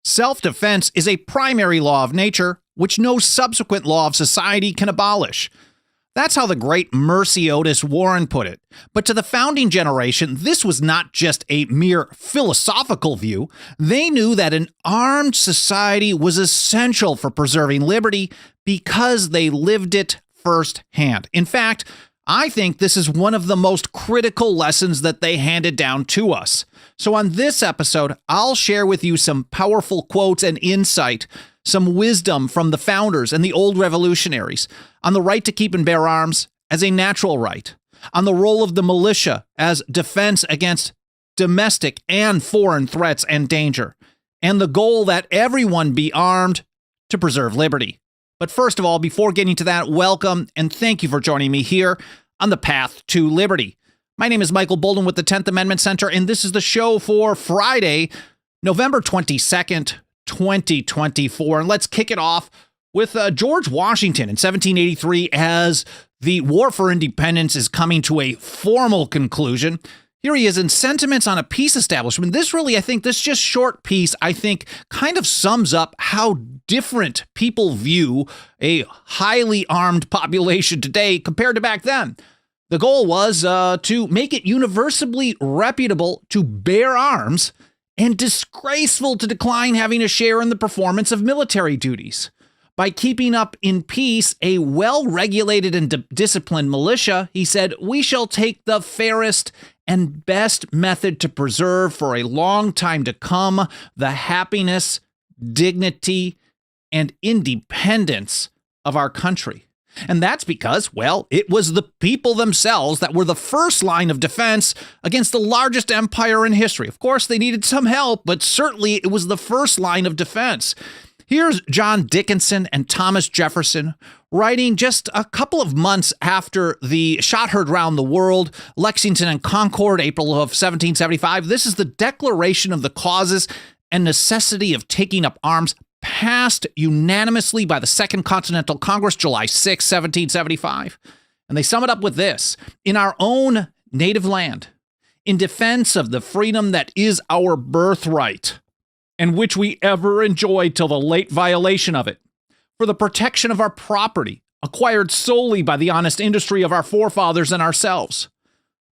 Self-defense is a primary law of nature, which no subsequent law of society can abolish. That's how the great Mercy Otis Warren put it. But to the founding generation, this was not just a mere philosophical view. They knew that an armed society was essential for preserving liberty because they lived it firsthand. In fact, I think this is one of the most critical lessons that they handed down to us. So on this episode, I'll share with you some powerful quotes and insight, some wisdom from the founders and the old revolutionaries on the right to keep and bear arms as a natural right, on the role of the militia as defense against domestic and foreign threats and danger, and the goal that everyone be armed to preserve liberty. But first of all, before getting to that, welcome and thank you for joining me here on the path to liberty. My name is Michael Bolden with the 10th Amendment Center, and this is the show for Friday, November 22nd, 2024. And let's kick it off with George Washington in 1783 as the War for Independence is coming to a formal conclusion. Here he is in Sentiments on a Peace Establishment. This really, I think, this just short piece, I think, kind of sums up how different people view a highly armed population today compared to back then. The goal was to make it universally reputable to bear arms and disgraceful to decline having a share in the performance of military duties. By keeping up in peace a well-regulated and disciplined militia, he said, we shall take the fairest and best method to preserve for a long time to come the happiness, dignity, and independence of our country. And that's because, well, it was the people themselves that were the first line of defense against the largest empire in history. Of course, they needed some help, but certainly it was the first line of defense. Here's John Dickinson and Thomas Jefferson writing just a couple of months after the shot heard round the world, Lexington and Concord, April of 1775. This is the Declaration of the Causes and Necessity of Taking Up Arms, passed unanimously by the Second Continental Congress, July 6, 1775. And they sum it up with this: in our own native land, in defense of the freedom that is our birthright, and which we ever enjoyed till the late violation of it, for the protection of our property, acquired solely by the honest industry of our forefathers and ourselves,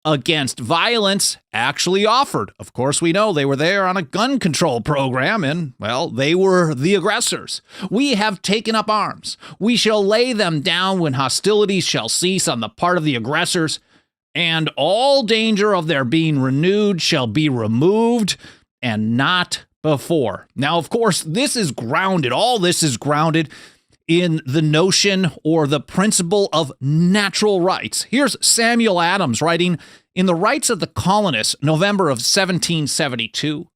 against violence actually offered. Of course, we know they were there on a gun control program and, well, they were the aggressors. We have taken up arms. We shall lay them down when hostilities shall cease on the part of the aggressors, and all danger of their being renewed shall be removed, and not before. Now, of course, all this is grounded in the notion or the principle of natural rights. Here's Samuel Adams writing in The Rights of the Colonists, November of 1772.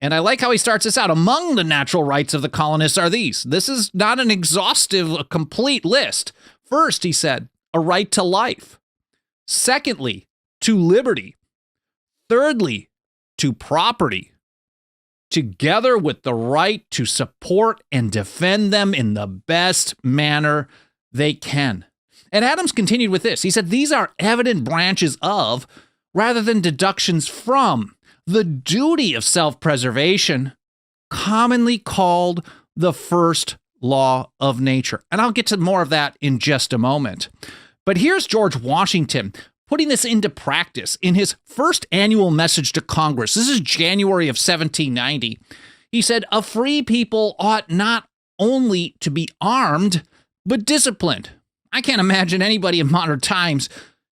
And I like how he starts this out. Among the natural rights of the colonists are these. This is not an exhaustive, a complete list. First, he said, a right to life. Secondly, to liberty. Thirdly, to property, together with the right to support and defend them in the best manner they can. And Adams continued with this. He said, these are evident branches of, rather than deductions from, the duty of self-preservation, commonly called the first law of nature. And I'll get to more of that in just a moment. But here's George Washington putting this into practice in his first annual message to Congress. This is January of 1790. He said, a free people ought not only to be armed, but disciplined. I can't imagine anybody in modern times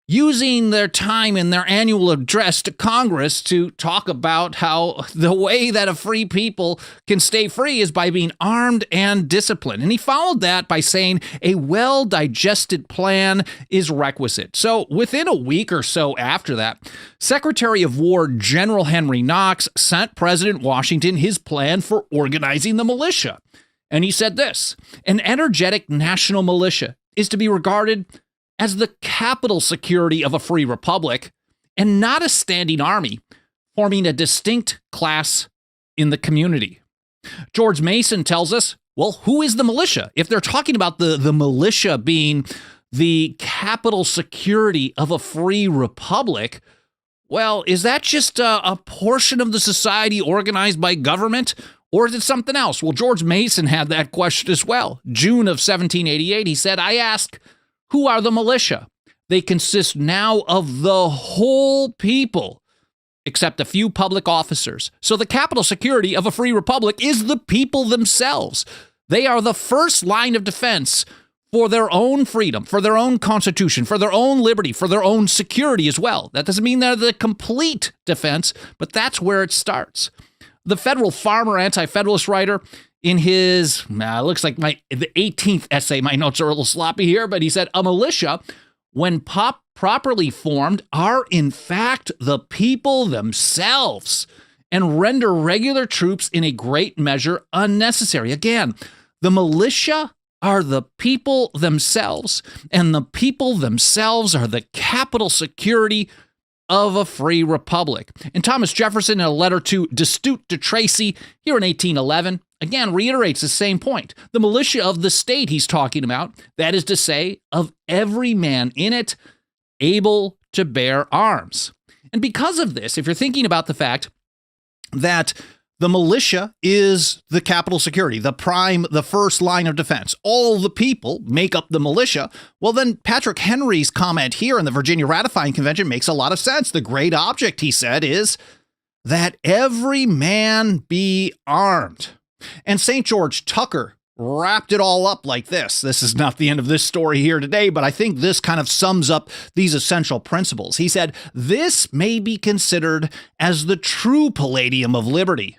using their time in their annual address to Congress to talk about how the way that a free people can stay free is by being armed and disciplined. And he followed that by saying a well-digested plan is requisite. So within a week or so after that, Secretary of War General Henry Knox sent President Washington his plan for organizing the militia. And he said this: an energetic national militia is to be regarded as the capital security of a free republic, and not a standing army, forming a distinct class in the community. George Mason tells us, well, who is the militia? If they're talking about the militia being the capital security of a free republic, well, is that just a portion of the society organized by government? Or is it something else? Well, George Mason had that question as well. June of 1788, he said, I ask, who are the militia? They consist now of the whole people, except a few public officers. So the capital security of a free republic is the people themselves. They are the first line of defense for their own freedom, for their own constitution, for their own liberty, for their own security as well. That doesn't mean they're the complete defense, but that's where it starts. The Federal Farmer, anti-federalist writer, in his, looks like the 18th essay, my notes are a little sloppy here, but he said, a militia, when properly formed, are in fact the people themselves and render regular troops in a great measure unnecessary. Again, the militia are the people themselves, and the people themselves are the capital security of a free republic. And Thomas Jefferson, in a letter to Destutt de Tracy here in 1811, again reiterates the same point. The militia of the state he's talking about, that is to say, of every man in it able to bear arms. And because of this, if you're thinking about the fact that the militia is the capital security, the first line of defense. All the people make up the militia. Well, then Patrick Henry's comment here in the Virginia Ratifying Convention makes a lot of sense. The great object, he said, is that every man be armed. And St. George Tucker wrapped it all up like this. This is not the end of this story here today, but I think this kind of sums up these essential principles. He said, this may be considered as the true palladium of liberty.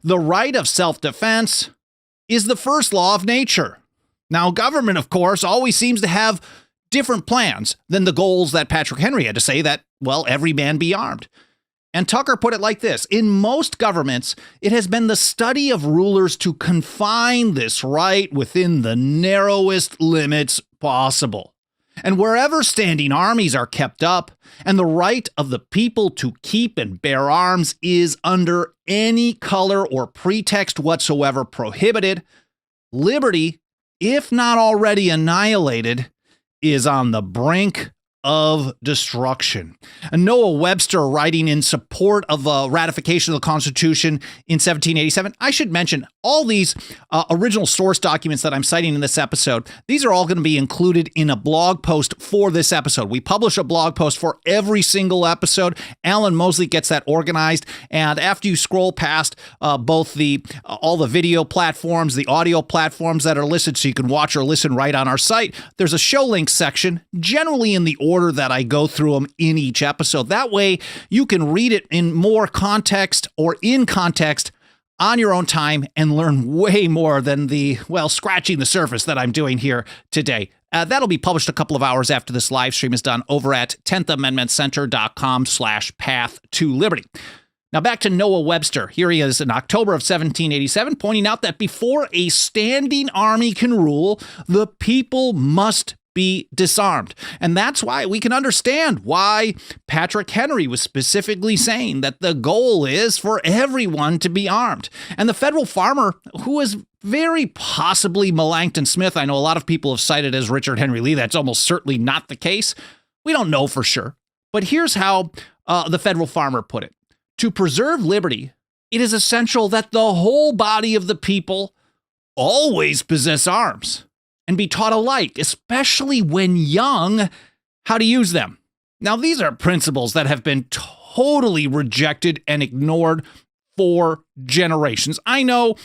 The right of self-defense is the first law of nature. Now, government, of course, always seems to have different plans than the goals that Patrick Henry had to say that, well, every man be armed. And Tucker put it like this: in most governments, it has been the study of rulers to confine this right within the narrowest limits possible. And wherever standing armies are kept up, and the right of the people to keep and bear arms is under any color or pretext whatsoever prohibited, liberty, if not already annihilated, is on the brink of destruction. And Noah Webster, writing in support of ratification of the Constitution in 1787, I should mention all these original source documents that I'm citing in this episode. These are all going to be included in a blog post for this episode. We publish a blog post for every single episode. Alan Mosley gets that organized, and after you scroll past both all the video platforms, the audio platforms that are listed, so you can watch or listen right on our site, there's a show links section, generally in the order that I go through them in each episode. That way you can read it in more context or in context on your own time and learn way more than scratching the surface that I'm doing here today. That'll be published a couple of hours after this live stream is done over at 10thamendmentcenter.com/path to liberty. Now back to Noah Webster. Here he is in October of 1787, pointing out that before a standing army can rule, the people must be disarmed. And that's why we can understand why Patrick Henry was specifically saying that the goal is for everyone to be armed. And the Federal Farmer, who is very possibly Melancton Smith, I know a lot of people have cited as Richard Henry Lee. That's almost certainly not the case. We don't know for sure. But here's how the Federal Farmer put it. To preserve liberty, it is essential that the whole body of the people always possess arms and be taught alike, especially when young, how to use them. Now, these are principles that have been totally rejected and ignored for generations. I know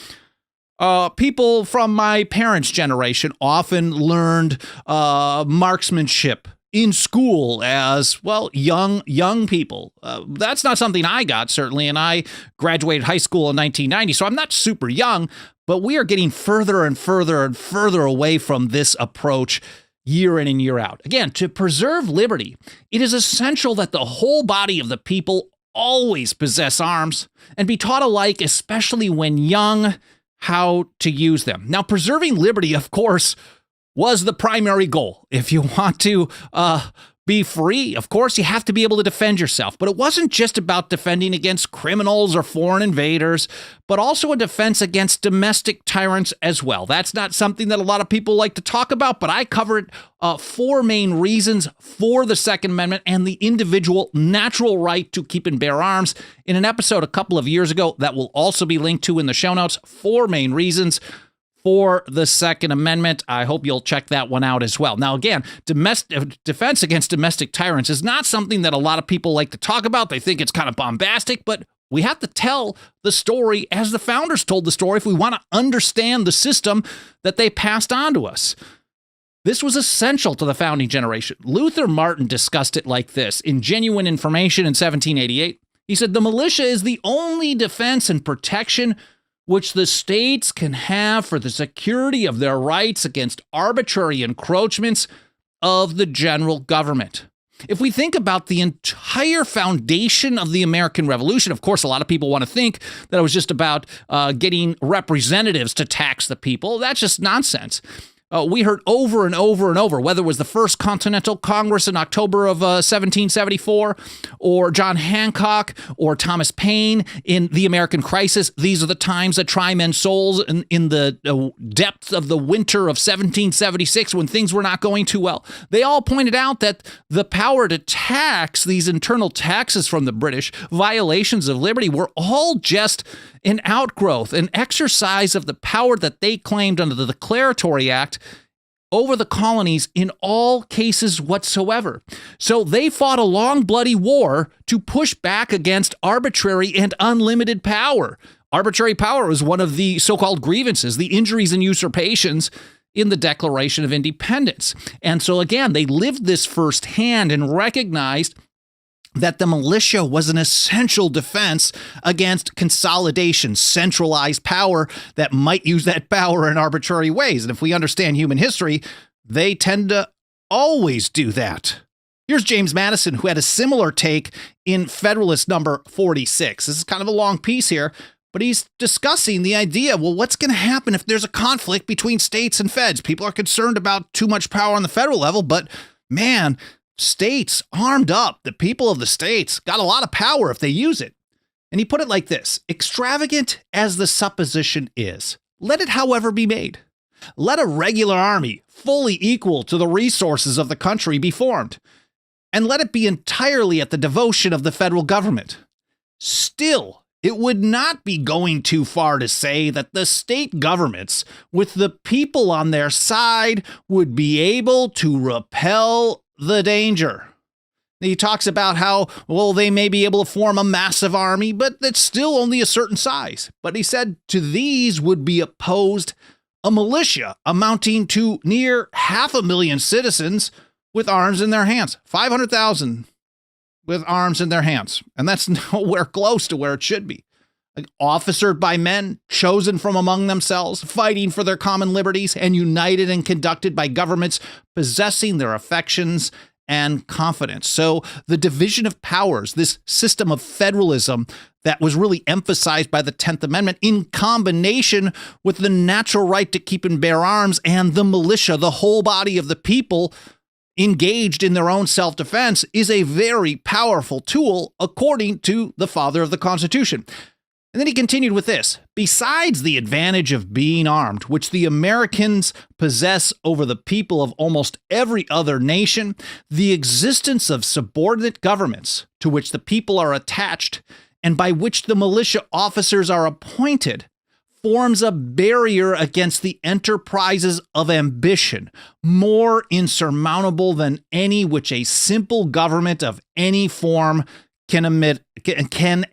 people from my parents' generation often learned marksmanship in school as, well, young people. That's not something I got, certainly, and I graduated high school in 1990, so I'm not super young, but we are getting further and further and further away from this approach year in and year out. Again, to preserve liberty, it is essential that the whole body of the people always possess arms and be taught alike, especially when young, how to use them. Now, preserving liberty, of course, was the primary goal. If you want to be free. Of course, you have to be able to defend yourself. But it wasn't just about defending against criminals or foreign invaders, but also a defense against domestic tyrants as well. That's not something that a lot of people like to talk about, but I covered 4 main reasons for the Second Amendment and the individual natural right to keep and bear arms in an episode a couple of years ago that will also be linked to in the show notes. 4 main reasons for the Second Amendment. I hope you'll check that one out as well. Now, again, defense against domestic tyrants is not something that a lot of people like to talk about. They think it's kind of bombastic, but we have to tell the story as the founders told the story if we want to understand the system that they passed on to us. This was essential to the founding generation. Luther Martin discussed it like this in Genuine Information in 1788. He said, "The militia is the only defense and protection which the states can have for the security of their rights against arbitrary encroachments of the general government." If we think about the entire foundation of the American Revolution, of course, a lot of people want to think that it was just about getting representatives to tax the people. That's just nonsense. We heard over and over and over, whether it was the First Continental Congress in October of 1774, or John Hancock, or Thomas Paine in The American Crisis. These are the times that try men's souls in the depths of the winter of 1776 when things were not going too well. They all pointed out that the power to tax, these internal taxes from the British, violations of liberty, were all just an outgrowth, an exercise of the power that they claimed under the Declaratory Act over the colonies in all cases whatsoever. So they fought a long, bloody war to push back against arbitrary and unlimited power. Arbitrary power was one of the so-called grievances, the injuries and usurpations in the Declaration of Independence. And so again, they lived this firsthand and recognized that the militia was an essential defense against consolidation, centralized power that might use that power in arbitrary ways. And if we understand human history, they tend to always do that. Here's James Madison, who had a similar take in Federalist number 46. This is kind of a long piece here, but he's discussing the idea, well, what's going to happen if there's a conflict between states and feds? People are concerned about too much power on the federal level, but man, states armed up, the people of the states got a lot of power if they use it. And he put it like this: extravagant as the supposition is, let it however be made. Let a regular army fully equal to the resources of the country be formed, and let it be entirely at the devotion of the federal government. Still, it would not be going too far to say that the state governments, with the people on their side, would be able to repel the danger. He talks about how, well, they may be able to form a massive army, but that's still only a certain size. But he said to these would be opposed a militia amounting to near 500,000 citizens with arms in their hands. 500,000 with arms in their hands. And that's nowhere close to where it should be. Like, officered by men chosen from among themselves, fighting for their common liberties, and united and conducted by governments possessing their affections and confidence. So the division of powers, this system of federalism that was really emphasized by the 10th Amendment in combination with the natural right to keep and bear arms and the militia, the whole body of the people engaged in their own self-defense, is a very powerful tool, according to the father of the Constitution. And then he continued with this: besides the advantage of being armed, which the Americans possess over the people of almost every other nation, the existence of subordinate governments to which the people are attached and by which the militia officers are appointed forms a barrier against the enterprises of ambition, more insurmountable than any which a simple government of any form can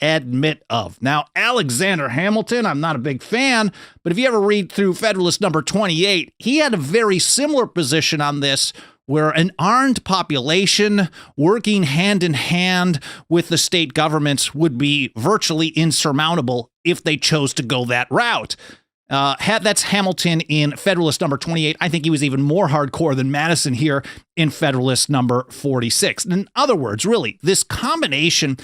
admit of. Now, Alexander Hamilton, I'm not a big fan, but if you ever read through Federalist number 28, he had a very similar position on this, where an armed population working hand in hand with the state governments would be virtually insurmountable if they chose to go that route. That's Hamilton in Federalist number 28. I think he was even more hardcore than Madison here in Federalist number 46. In other words, really, this combination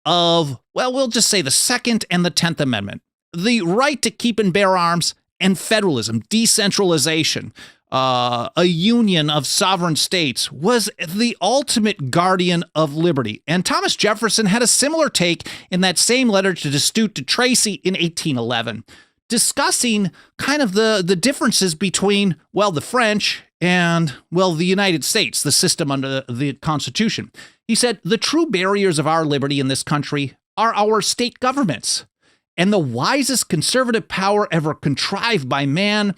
of, well, we'll just say the Second and the 10th Amendment, the right to keep and bear arms, and federalism, decentralization, a union of sovereign states, was the ultimate guardian of liberty. And Thomas Jefferson had a similar take in that same letter to Destutt to Tracy in 1811, discussing kind of the differences between, well, the French and, well, the United States, the system under the Constitution. He said, the true barriers of our liberty in this country are our state governments, and the wisest conservative power ever contrived by man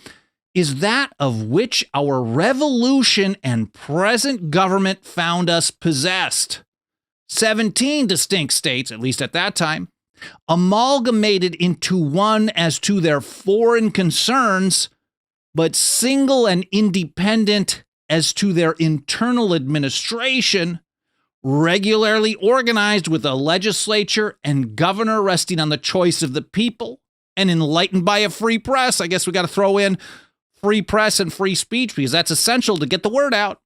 is that of which our revolution and present government found us possessed. 17 distinct states, at least at that time, amalgamated into one as to their foreign concerns, but single and independent as to their internal administration, regularly organized with a legislature and governor resting on the choice of the people, and enlightened by a free press. I guess we got to throw in free press and free speech because that's essential to get the word out.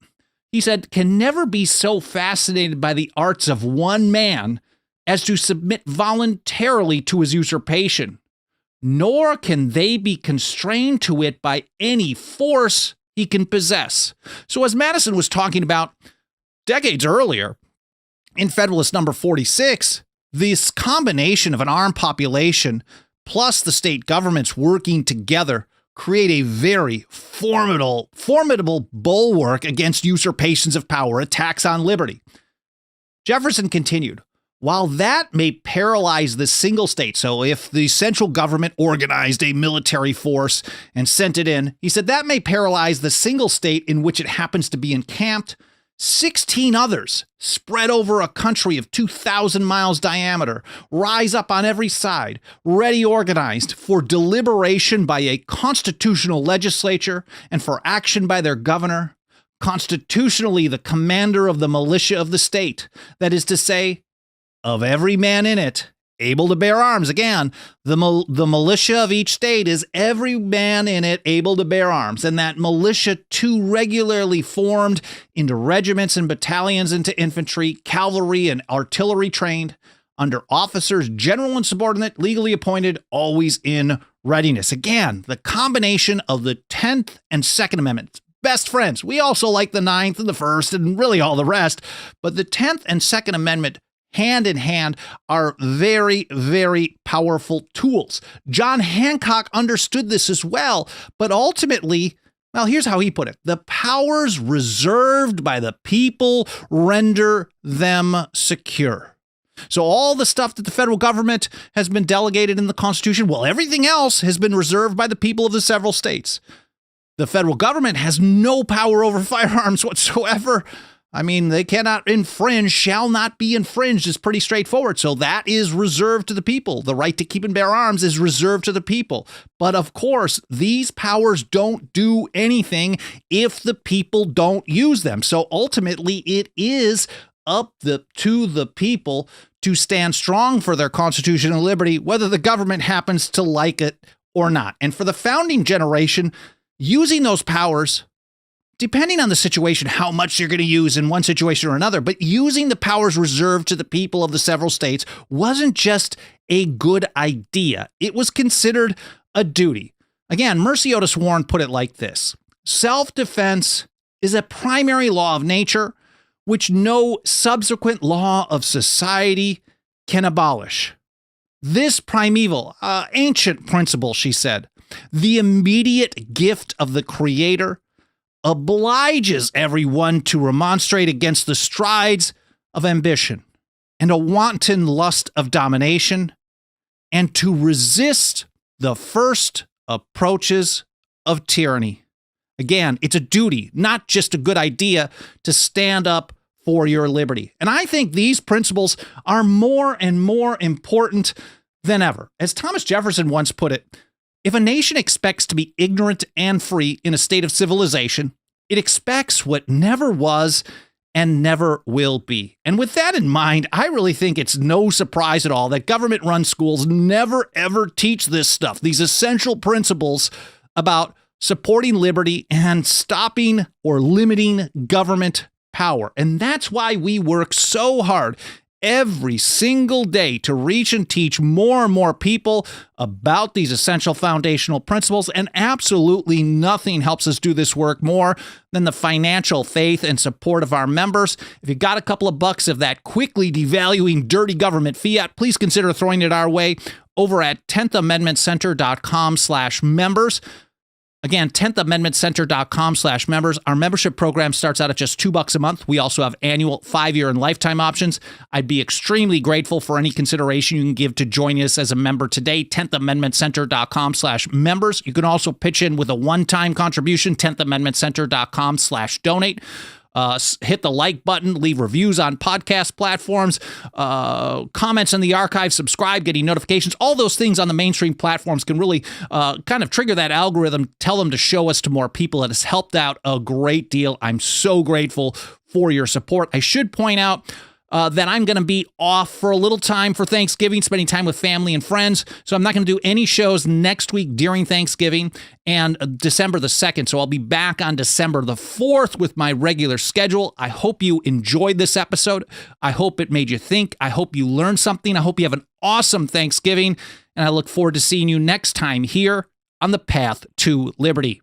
He said, can never be so fascinated by the arts of one man as to submit voluntarily to his usurpation, nor can they be constrained to it by any force he can possess. So as Madison was talking about decades earlier, in Federalist number 46, this combination of an armed population plus the state governments working together create a very formidable bulwark against usurpations of power, attacks on liberty. Jefferson continued, while that may paralyze the single state, so if the central government organized a military force and sent it in, he said that may paralyze the single state in which it happens to be encamped, 16 others spread over a country of 2,000 miles diameter rise up on every side, ready organized for deliberation by a constitutional legislature and for action by their governor, constitutionally the commander of the militia of the state, that is to say, of every man in it, able to bear arms. Again, the militia of each state is every man in it able to bear arms. And that militia too regularly formed into regiments and battalions, into infantry, cavalry, and artillery trained, under officers, general and subordinate, legally appointed, always in readiness. Again, the combination of the 10th and 2nd Amendments. Best friends. We also like the 9th and the 1st and really all the rest. But the 10th and 2nd Amendment hand in hand are very, very powerful tools. John Hancock understood this as well, but ultimately, well, here's how he put it. The powers reserved by the people render them secure. So all the stuff that the federal government has been delegated in the Constitution, well, everything else has been reserved by the people of the several states. The federal government has no power over firearms whatsoever. I mean, they cannot infringe, shall not be infringed is pretty straightforward. So that is reserved to the people. The right to keep and bear arms is reserved to the people. But of course, these powers don't do anything if the people don't use them. So ultimately, it is up to the people to stand strong for their constitutional liberty, whether the government happens to like it or not. And for the founding generation, using those powers, depending on the situation, how much you're going to use in one situation or another, but using the powers reserved to the people of the several states wasn't just a good idea. It was considered a duty. Again, Mercy Otis Warren put it like this: self-defense is a primary law of nature, which no subsequent law of society can abolish. This primeval, ancient principle, she said, the immediate gift of the Creator, obliges everyone to remonstrate against the strides of ambition and a wanton lust of domination, and to resist the first approaches of tyranny. Again, it's a duty, not just a good idea, to stand up for your liberty. And I think these principles are more and more important than ever. As Thomas Jefferson once put it, if a nation expects to be ignorant and free in a state of civilization, it expects what never was and never will be. And with that in mind, I really think it's no surprise at all that government-run schools never, ever teach this stuff, these essential principles about supporting liberty and stopping or limiting government power. And that's why we work so hard every single day to reach and teach more and more people about these essential foundational principles, and absolutely nothing helps us do this work more than the financial faith and support of our members. If you got a couple of bucks of that quickly devaluing dirty government fiat, please consider throwing it our way over at 10thamendmentcenter.com/members. Again, 10thamendmentcenter.com/members. Our membership program starts out at just $2 a month. We also have annual, 5-year, and lifetime options. I'd be extremely grateful for any consideration you can give to join us as a member today. 10thamendmentcenter.com/members. You can also pitch in with a one-time contribution, 10thamendmentcenter.com/donate. Hit the like button, leave reviews on podcast platforms, comments in the archive, subscribe, getting notifications. All those things on the mainstream platforms can really kind of trigger that algorithm, tell them to show us to more people. It has helped out a great deal. I'm so grateful for your support. I should point out that I'm going to be off for a little time for Thanksgiving, spending time with family and friends. So I'm not going to do any shows next week during Thanksgiving and December the 2nd. So I'll be back on December the 4th with my regular schedule. I hope you enjoyed this episode. I hope it made you think. I hope you learned something. I hope you have an awesome Thanksgiving. And I look forward to seeing you next time here on the Path to Liberty.